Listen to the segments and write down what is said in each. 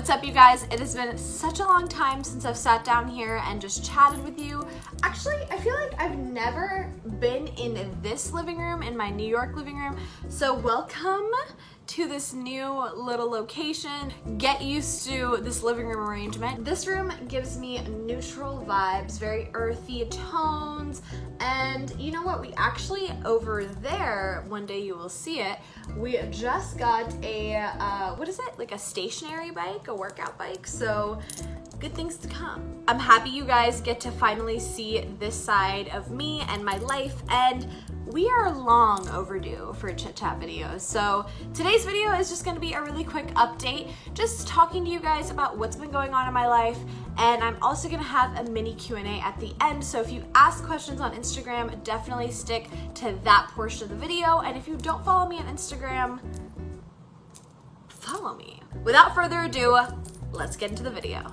What's up, you guys? It has been such a long time since I've sat down here and just chatted with you. Actually, I feel like I've never been in this living room, in my New York living room. So welcome to this new little location. Get used to this living room arrangement. This room gives me neutral vibes, very earthy tones. And you know what? We actually, over there, one day you will see it, we just got a, what is it? Like a stationary bike, a workout bike. So good things to come. I'm happy you guys get to finally see this side of me and my life, and we are long overdue for chit chat videos. So today's video is just gonna be a really quick update, just talking to you guys about what's been going on in my life. And I'm also gonna have a mini Q&A at the end. So if you ask questions on Instagram, definitely stick to that portion of the video. And if you don't follow me on Instagram, follow me. Without further ado, let's get into the video.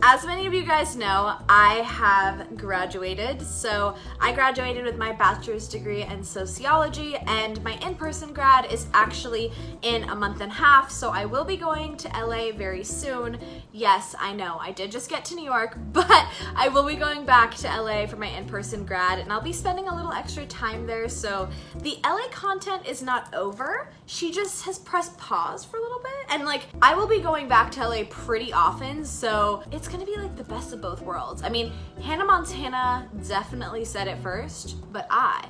As many of you guys know, I have graduated. So I graduated with my bachelor's degree in sociology, and my in-person grad is actually in a month and a half. So I will be going to LA very soon. Yes, I know, I did just get to New York, but I will be going back to LA for my in-person grad, and I'll be spending a little extra time there. So the LA content is not over. She just has pressed pause for a little bit. And like, I will be going back to LA pretty often, so it's gonna be like the best of both worlds. I mean, Hannah Montana definitely said it first, but I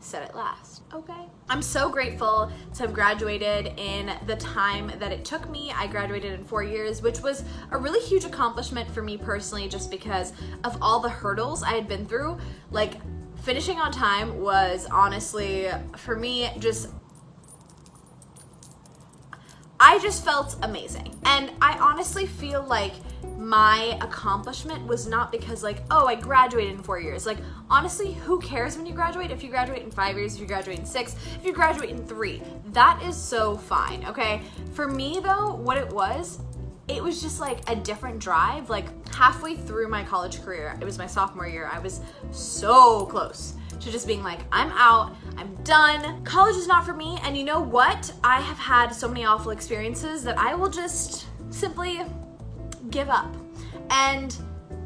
said it last, okay? I'm so grateful to have graduated in the time that it took me. I graduated in 4 years, which was a really huge accomplishment for me personally, just because of all the hurdles I had been through. Like, finishing on time was honestly, for me, I just felt amazing. And I honestly feel like my accomplishment was not because like, oh, I graduated in 4 years. Like, honestly, who cares when you graduate? If you graduate in 5 years, if you graduate in 6, if you graduate in 3, that is so fine, okay? For me though, what it was just like a different drive. Like, halfway through my college career, it was my sophomore year, I was so close to just being like, I'm out, I'm done. College is not for me. And you know what? I have had so many awful experiences that I will just simply give up. And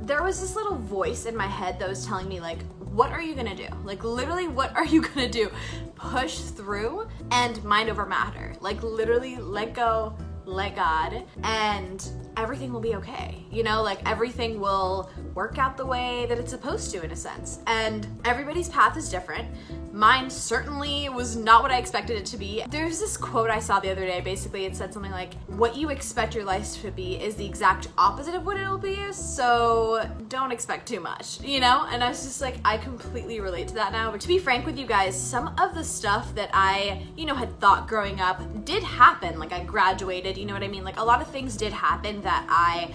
there was this little voice in my head that was telling me like, what are you gonna do? Like, literally, what are you gonna do? Push through and mind over matter. Like, literally let go, let God, and everything will be okay. You know, like, everything will work out the way that it's supposed to, in a sense. And everybody's path is different. Mine certainly was not what I expected it to be. There's this quote I saw the other day. Basically, it said something like, what you expect your life to be is the exact opposite of what it'll be, so don't expect too much, you know? And I was just like, I completely relate to that now. But to be frank with you guys, some of the stuff that I, you know, had thought growing up did happen. Like, I graduated, you know what I mean? Like, a lot of things did happen that I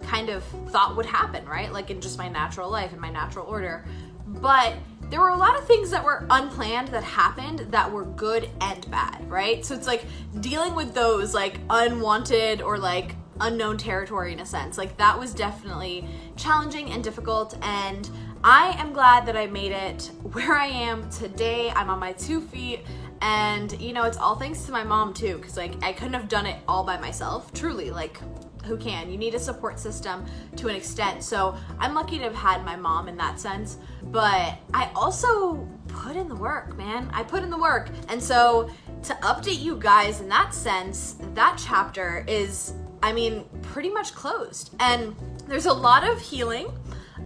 kind of thought would happen, right? Like, in just my natural life, in my natural order. But there were a lot of things that were unplanned that happened that were good and bad, right? So it's like dealing with those like unwanted or like unknown territory in a sense. Like, that was definitely challenging and difficult, and I am glad that I made it where I am today. I'm on my 2 feet, and you know, it's all thanks to my mom too, because like, I couldn't have done it all by myself, truly. Like, who can? You need a support system to an extent. So I'm lucky to have had my mom in that sense, but I also put in the work, man. I put in the work. And so to update you guys in that sense, that chapter is, I mean, pretty much closed. And there's a lot of healing,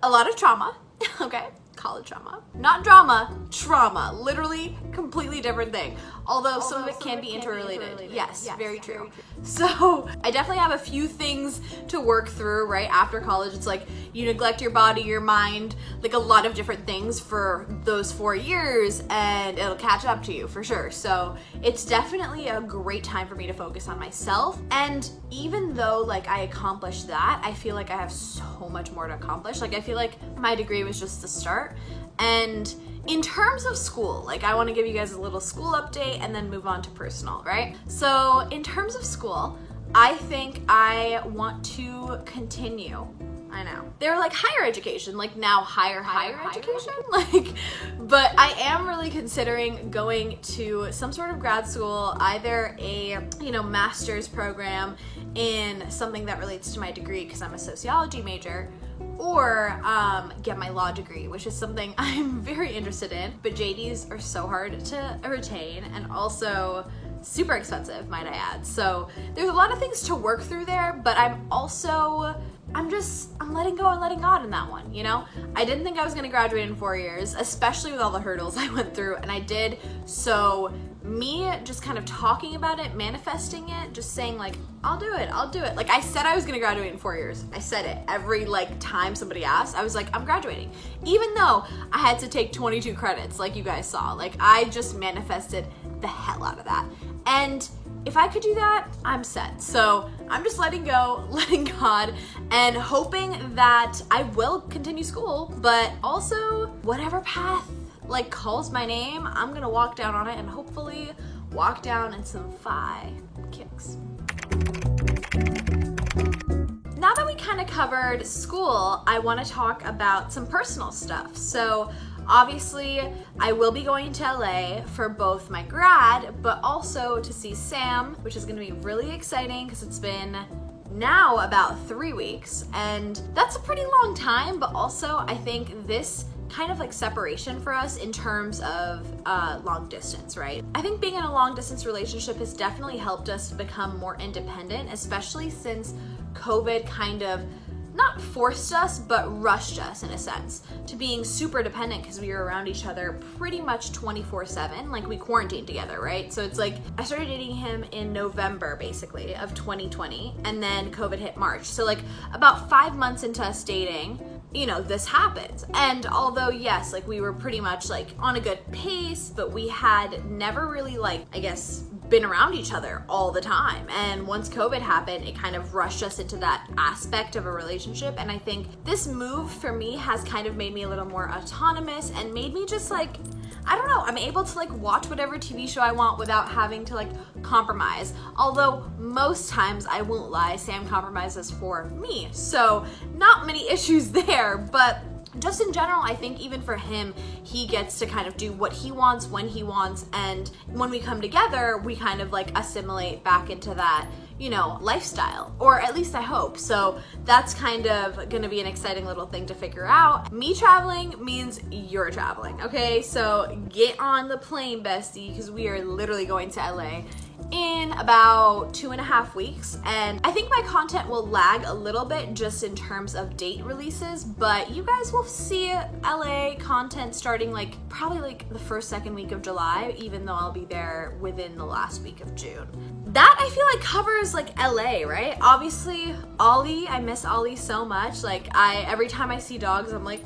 a lot of trauma, okay? College trauma. Not drama, trauma. Literally completely different thing. Although some of it can be interrelated. Yes, very true. So I definitely have a few things to work through right after college. It's like you neglect your body, your mind, like a lot of different things for those 4 years, and it'll catch up to you for sure. So it's definitely a great time for me to focus on myself. And even though like I accomplished that, I feel like I have so much more to accomplish. Like, I feel like my degree was just the start. And in terms of school, like, I want to give you guys a little school update and then move on to personal, right? So in terms of school, I think I want to continue I know. They were like higher education, like now higher education? Like, but I am really considering going to some sort of grad school, either a, you know, master's program in something that relates to my degree because I'm a sociology major, or get my law degree, which is something I'm very interested in. But JDs are so hard to retain and also super expensive, might I add. So there's a lot of things to work through there, but I'm letting go and letting God in that one, you know? I didn't think I was gonna graduate in 4 years, especially with all the hurdles I went through, and I did. So me just kind of talking about it, manifesting it, just saying like, I'll do it. Like I said I was gonna graduate in 4 years. I said it every like time somebody asked, I was like, I'm graduating. Even though I had to take 22 credits like you guys saw, like I just manifested the hell out of that. And if I could do that, I'm set. So I'm just letting go, letting God, and hoping that I will continue school, but also whatever path like calls my name, I'm gonna walk down on it and hopefully walk down in some phi kicks. Now that we kind of covered school, I want to talk about some personal stuff. So obviously, I will be going to LA for both my grad, but also to see Sam, which is going to be really exciting because it's been now about 3 weeks, and that's a pretty long time, but also I think this kind of like separation for us in terms of long distance, right? I think being in a long distance relationship has definitely helped us become more independent, especially since COVID kind of not forced us, but rushed us in a sense to being super dependent because we were around each other pretty much 24/7. Like we quarantined together, right? So it's like I started dating him in November basically of 2020, and then COVID hit March. So like about 5 months into us dating, you know, this happens. And although yes, like we were pretty much like on a good pace, but we had never really like, I guess, been around each other all the time. And once COVID happened, it kind of rushed us into that aspect of a relationship. And I think this move for me has kind of made me a little more autonomous and made me just like, I don't know, I'm able to like watch whatever TV show I want without having to like compromise. Although most times, I won't lie, Sam compromises for me. So not many issues there, but just in general, I think even for him, he gets to kind of do what he wants when he wants, and when we come together, we kind of like assimilate back into that, you know, lifestyle, or at least I hope. So that's kind of gonna be an exciting little thing to figure out. Me traveling means you're traveling, okay? So get on the plane, bestie, because we are literally going to LA in about 2.5 weeks, and I think my content will lag a little bit just in terms of date releases, but you guys will see LA content starting like probably like the first, second week of July, even though I'll be there within the last week of June. That I feel like covers like LA, right? Obviously, Ollie, I miss Ollie so much. Like every time I see dogs, I'm like,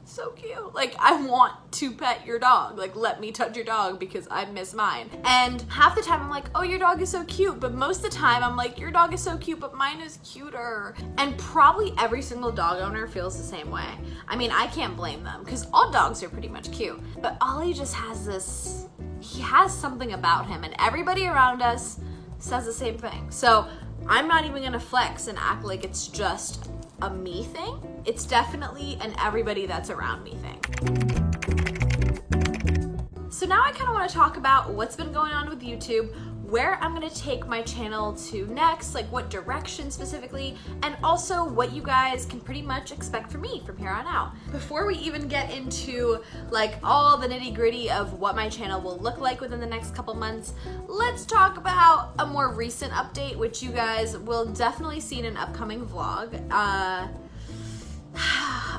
so cute. Like I want to pet your dog. Like let me touch your dog because I miss mine. And half the time I'm like, oh, your dog is so cute. But most of the time I'm like, your dog is so cute, but mine is cuter. And probably every single dog owner feels the same way. I mean, I can't blame them because all dogs are pretty much cute. But Ollie just has this, he has something about him, and everybody around us says the same thing. So I'm not even gonna flex and act like it's just a me thing. It's definitely an everybody that's around me thing. So now I kind of want to talk about what's been going on with YouTube, where I'm going to take my channel to next, like what direction specifically, and also what you guys can pretty much expect from me from here on out. Before we even get into like all the nitty gritty of what my channel will look like within the next couple months, let's talk about a more recent update, which you guys will definitely see in an upcoming vlog.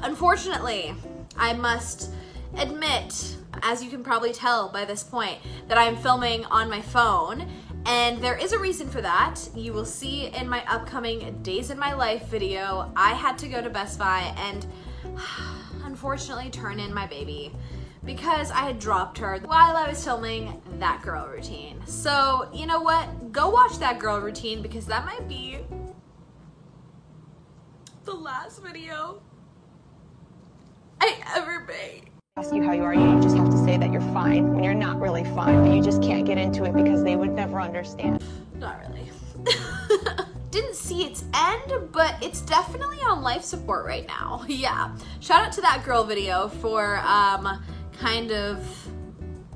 Unfortunately, I must admit, as you can probably tell by this point, that I'm filming on my phone, and there is a reason for that. You will see in my upcoming Days in My Life video, I had to go to Best Buy and unfortunately turn in my baby because I had dropped her while I was filming That Girl Routine. So, you know what? Go watch That Girl Routine because that might be the last video I ever made. Ask you how you are, you just have to say that you're fine when you're not really fine, but you just can't get into it because they would never understand. Not really. didn't see its end, but it's definitely on life support right now. Yeah. Shout out to that girl video for kind of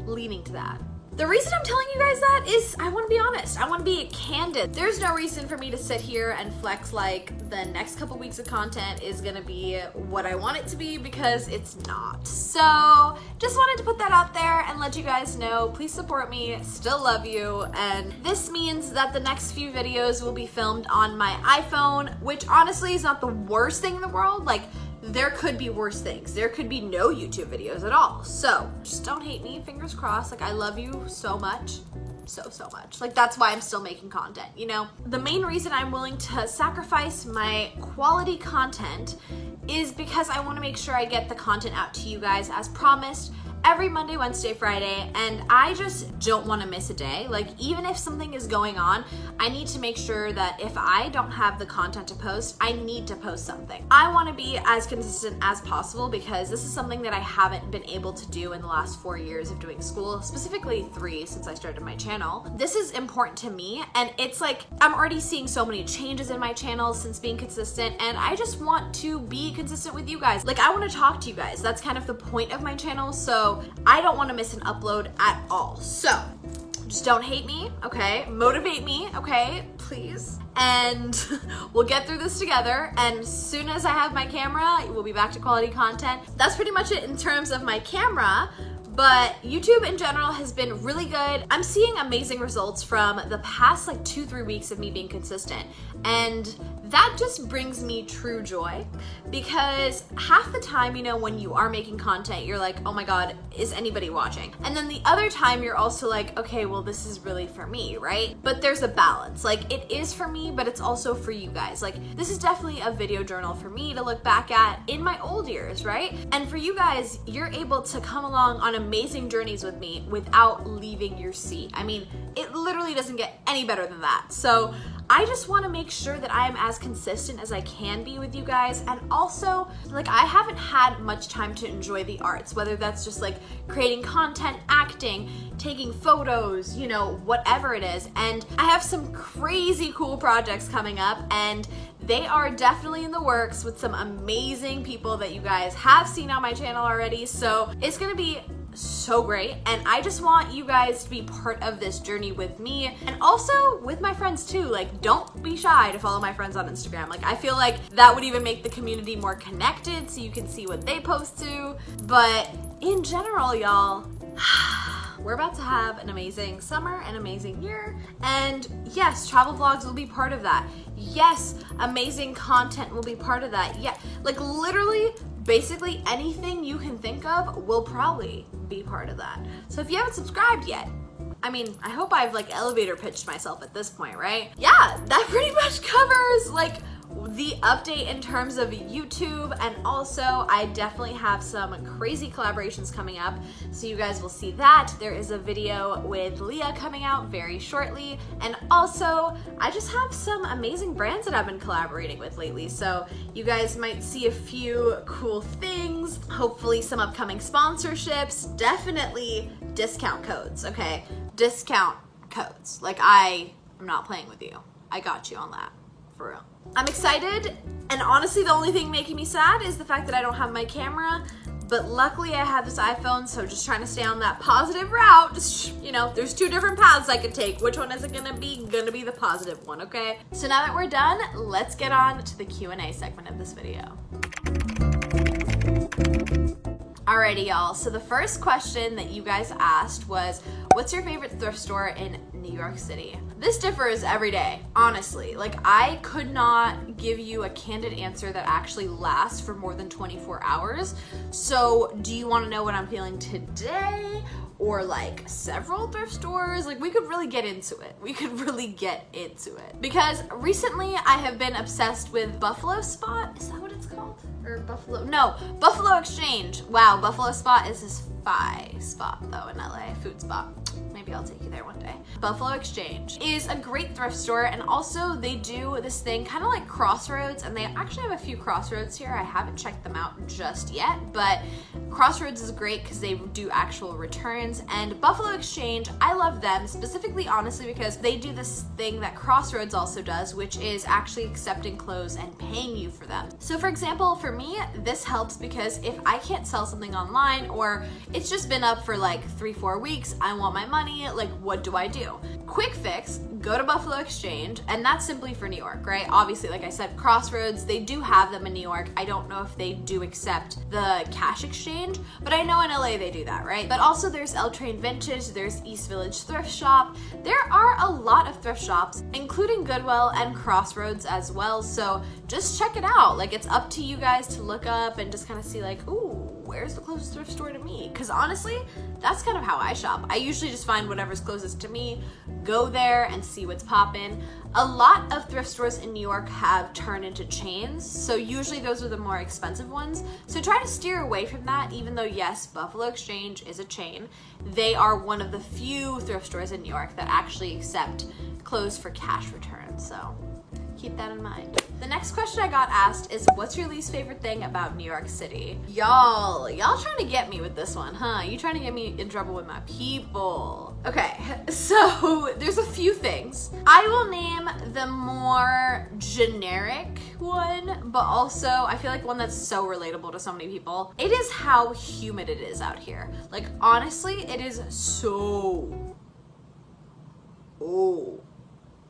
leaning to that. The reason I'm telling you guys that is I want to be honest. I want to be candid. There's no reason for me to sit here and flex like the next couple weeks of content is gonna be what I want it to be, because it's not. So just wanted to put that out there and let you guys know. Please support me. Still love you. And this means that the next few videos will be filmed on my iPhone, which honestly is not the worst thing in the world. Like, there could be worse things. There could be no YouTube videos at all. So just don't hate me, fingers crossed. Like, I love you so much. So much. Like, that's why I'm still making content, you know? The main reason I'm willing to sacrifice my quality content is because I want to make sure I get the content out to you guys as promised every Monday, Wednesday, Friday, and I just don't want to miss a day. Like, even if something is going on, I need to make sure that if I don't have the content to post, I need to post something. I want to be as consistent as possible because this is something that I haven't been able to do in the last 4 years of doing school, specifically 3 since I started my channel. This is important to me, and it's like I'm already seeing so many changes in my channel since being consistent, and I just want to be consistent with you guys. Like, I want to talk to you guys. That's kind of the point of my channel, so I don't want to miss an upload at all. So just don't hate me, okay? Motivate me, okay? Please. And we'll get through this together. And as soon as I have my camera, we'll be back to quality content. That's pretty much it in terms of my camera. But YouTube in general has been really good. I'm seeing amazing results from the past like 2-3 weeks of me being consistent. And that just brings me true joy, because half the time, you know, when you are making content, you're like, oh my God, is anybody watching? And then the other time you're also like, okay, well, this is really for me, right? But there's a balance. Like, it is for me, but it's also for you guys. Like, this is definitely a video journal for me to look back at in my old years, right? And for you guys, you're able to come along on amazing journeys with me without leaving your seat. I mean, it literally doesn't get any better than that. So I just want to make sure that I am as consistent as I can be with you guys. And also, like, I haven't had much time to enjoy the arts, whether that's just like creating content, acting, taking photos, you know, whatever it is. And I have some crazy cool projects coming up, and they are definitely in the works with some amazing people that you guys have seen on my channel already. So it's gonna be so great, and I just want you guys to be part of this journey with me, and also with my friends too. Like, don't be shy to follow my friends on Instagram. Like, I feel like that would even make the community more connected, so you can see what they post to. But in general, y'all, we're about to have an amazing summer, an amazing year, and yes, travel vlogs will be part of that. Yes, amazing content will be part of that. Yeah, like literally, basically anything you can think of will probably be part of that. So if you haven't subscribed yet, I mean, I hope I've like elevator pitched myself at this point, right? Yeah, that pretty much covers like the update in terms of YouTube, and also I definitely have some crazy collaborations coming up, so you guys will see that. There is a video with Leah coming out very shortly, and also I just have some amazing brands that I've been collaborating with lately, so you guys might see a few cool things, hopefully some upcoming sponsorships, definitely discount codes, okay? Discount codes. Like, I am not playing with you. I got you on that, for real. I'm excited, and honestly the only thing making me sad is the fact that I don't have my camera, but luckily I have this iPhone, so just trying to stay on that positive route. Just, you know, there's 2 different paths I could take. Which one is it gonna be? Gonna be the positive one, okay? So now that we're done, let's get on to the Q&A segment of this video. Alrighty, y'all, so the first question that you guys asked was, what's your favorite thrift store in New York City? This differs every day, honestly. Like, I could not give you a candid answer that actually lasts for more than 24 hours. So do you want to know what I'm feeling today? Or like several thrift stores? Like, we could really get into it. We could really get into it. Because recently I have been obsessed with Buffalo Spot. Is that what it's called? Or Buffalo? No, Buffalo Exchange. Wow, Buffalo Spot is this FI spot though in LA, food spot. Maybe I'll take you there one day. Buffalo Exchange is a great thrift store, and also they do this thing kind of like Crossroads, and they actually have a few Crossroads here. I haven't checked them out just yet, but Crossroads is great because they do actual returns, and Buffalo Exchange, I love them specifically, honestly, because they do this thing that Crossroads also does, which is actually accepting clothes and paying you for them. So for example, for me, this helps because if I can't sell something online, or it's just been up for like 3-4 weeks, I want my money, like what do I do? Quick fix, go to Buffalo Exchange, and that's simply for New York, right? Obviously, like I said, Crossroads, they do have them in New York. I don't know if they do accept the cash exchange, but I know in LA they do that, right? But also there's L Train Vintage, there's East Village Thrift Shop. There are a lot of thrift shops, including Goodwill and Crossroads as well, so just check it out. Like, it's up to you guys to look up and just kind of see like, ooh, where's the closest thrift store to me? Because honestly, that's kind of how I shop. I usually just find whatever's closest to me, go there and see what's poppin'. A lot of thrift stores in New York have turned into chains, so usually those are the more expensive ones. So try to steer away from that, even though yes, Buffalo Exchange is a chain. They are one of the few thrift stores in New York that actually accept clothes for cash returns, so keep that in mind. The next question I got asked is, what's your least favorite thing about New York City? Y'all trying to get me with this one, huh? You trying to get me in trouble with my people. Okay, so there's a few things. I will name the more generic one, but also I feel like one that's so relatable to so many people. It is how humid it is out here. Like, honestly, it is so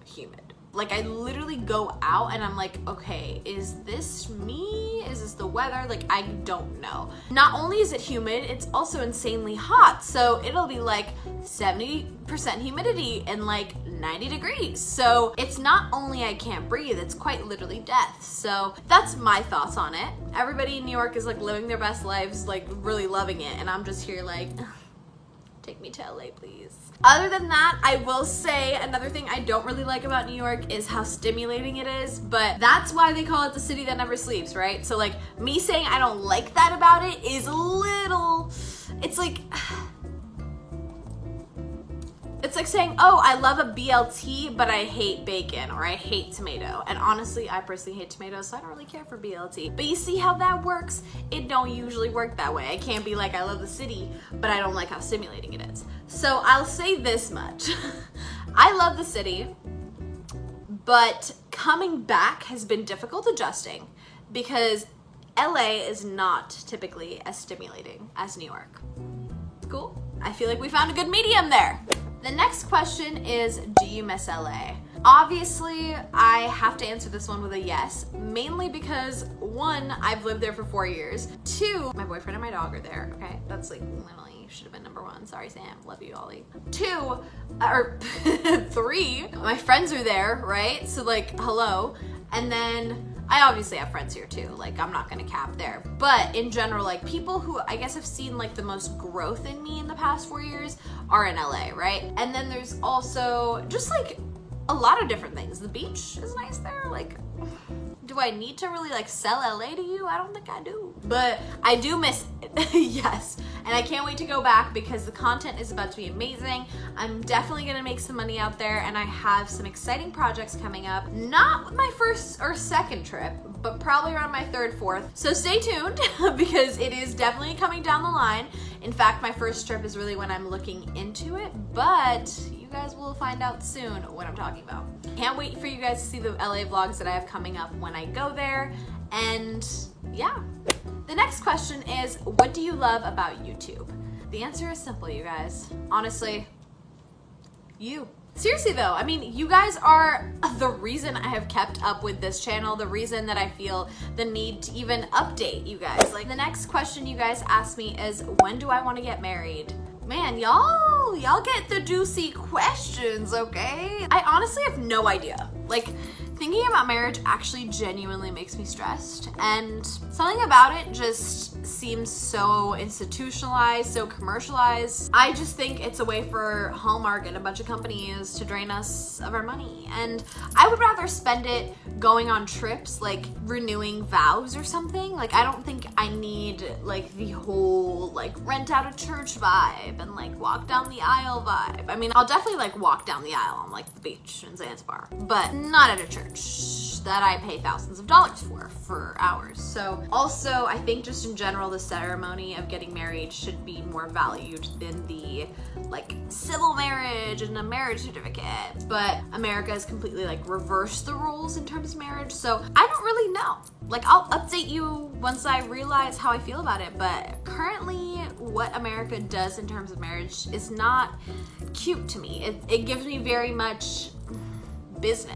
humid. Like, I literally go out and I'm like, okay, is this me? Is this the weather? Like, I don't know. Not only is it humid, it's also insanely hot. So it'll be like 70% humidity and like 90 degrees. So it's not only I can't breathe, it's quite literally death. So that's my thoughts on it. Everybody in New York is like living their best lives, like really loving it. And I'm just here like, take me to LA, please. Other than that, I will say another thing I don't really like about New York is how stimulating it is, but that's why they call it the city that never sleeps, right? So like, me saying I don't like that about it is a little, it's like saying, oh, I love a BLT, but I hate bacon, or I hate tomato. And honestly, I personally hate tomatoes, so I don't really care for BLT. But you see how that works? It don't usually work that way. I can't be like, I love the city, but I don't like how stimulating it is. So I'll say this much. I love the city, but coming back has been difficult adjusting because LA is not typically as stimulating as New York. Cool? I feel like we found a good medium there. The next question is, do you miss LA? Obviously, I have to answer this one with a yes, mainly because 1, I've lived there for 4 years. 2, my boyfriend and my dog are there, okay? That's like literally should have been number 1. Sorry, Sam, love you, Ollie. 2, or 3, my friends are there, right? So like, hello. And then I obviously have friends here too, like I'm not gonna cap there. But in general, like people who I guess have seen like the most growth in me in the past 4 years are in LA, right? And then there's also just like a lot of different things. The beach is nice there, like do I need to really like sell LA to you? I don't think I do. But I do miss it, yes. And I can't wait to go back because the content is about to be amazing. I'm definitely gonna make some money out there and I have some exciting projects coming up. Not my first or second trip, but probably around my 3rd, 4th. So stay tuned because it is definitely coming down the line. In fact, my first trip is really when I'm looking into it, but you guys will find out soon what I'm talking about. Can't wait for you guys to see the LA vlogs that I have coming up when I go there. And yeah. The next question is, what do you love about YouTube? The answer is simple, you guys. Honestly, you. Seriously though, I mean, you guys are the reason I have kept up with this channel, the reason that I feel the need to even update you guys. Like, the next question you guys asked me is, when do I want to get married? Man, y'all get the juicy questions, okay? I honestly have no idea. Like, thinking about marriage actually genuinely makes me stressed, and something about it just seems so institutionalized, so commercialized. I just think it's a way for Hallmark and a bunch of companies to drain us of our money, and I would rather spend it going on trips, like renewing vows or something. Like, I don't think I need like the whole like rent out a church vibe and like walk down the aisle vibe. I mean, I'll definitely like walk down the aisle on like the beach in Zanzibar, but not at a church. marriage that I pay thousands of dollars for hours. So also, I think just in general, the ceremony of getting married should be more valued than the like civil marriage and a marriage certificate. But America has completely like reversed the rules in terms of marriage. So I don't really know. Like, I'll update you once I realize how I feel about it. But currently, what America does in terms of marriage is not cute to me. It gives me very much business.